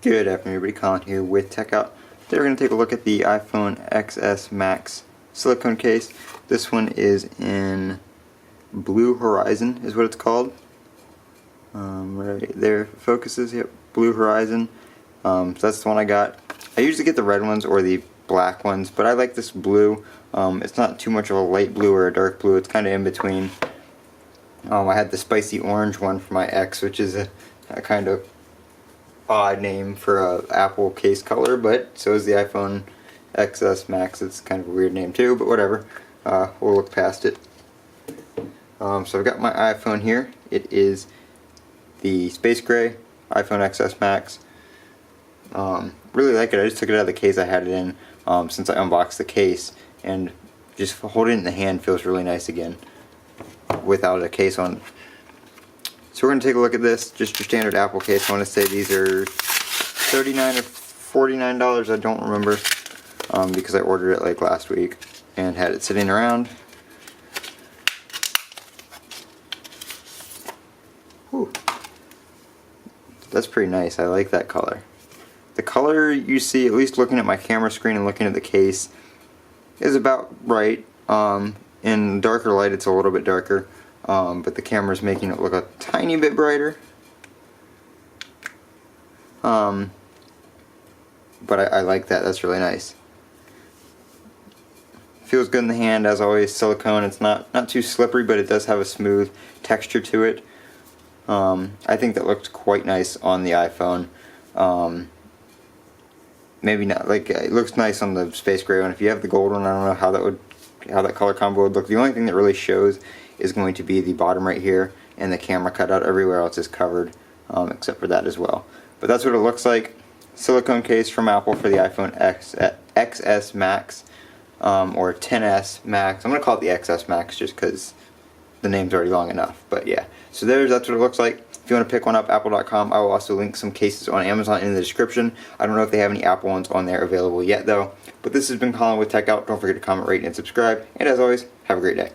Good afternoon, everybody. Colin here with Techout. Today we're going to take a look at the iPhone XS Max silicone case. This one is in Blue Horizon, is what it's called. Right there, focuses. Yep, Blue Horizon. So that's the one I got. I usually get the red ones or the black ones, but I like this blue. It's not too much of a light blue or a dark blue. It's kind of in between. I had the spicy orange one for my X, which is a kind of odd name for a Apple case color, but so is the iPhone XS Max. It's kind of a weird name too, but whatever. We'll look past it. So I've got my iPhone here. It is the space gray iPhone XS Max. Really like it. I just took it out of the case I had it in since I unboxed the case, and just holding it in the hand feels really nice again without a case on. So we're going to take a look at this, just your standard Apple case. I want to say these are $39 or $49, I don't remember, because I ordered it like last week and had it sitting around. Whew. That's pretty nice. I like that color. The color you see, at least looking at my camera screen and looking at the case, is about right. In darker light it's a little bit darker. But the camera's making it look a tiny bit brighter. But I like that. That's really nice. Feels good in the hand, as always. Silicone. It's not too slippery, but it does have a smooth texture to it. I think that looks quite nice on the iPhone. Maybe not, like, it looks nice on the space gray one. If you have the gold one, I don't know how that color combo would look. The only thing that really shows is going to be the bottom right here, and the camera cutout. Everywhere else is covered, except for that as well. But that's what it looks like. Silicone case from Apple for the iPhone XS Max, or XS Max. I'm going to call it the XS Max just because the name's already long enough. But yeah, so that's what it looks like. If you want to pick one up, apple.com. I will also link some cases on Amazon in the description. I don't know if they have any Apple ones on there available yet though. But this has been Colin with Techout. Don't forget to comment, rate, and subscribe. And as always, have a great day.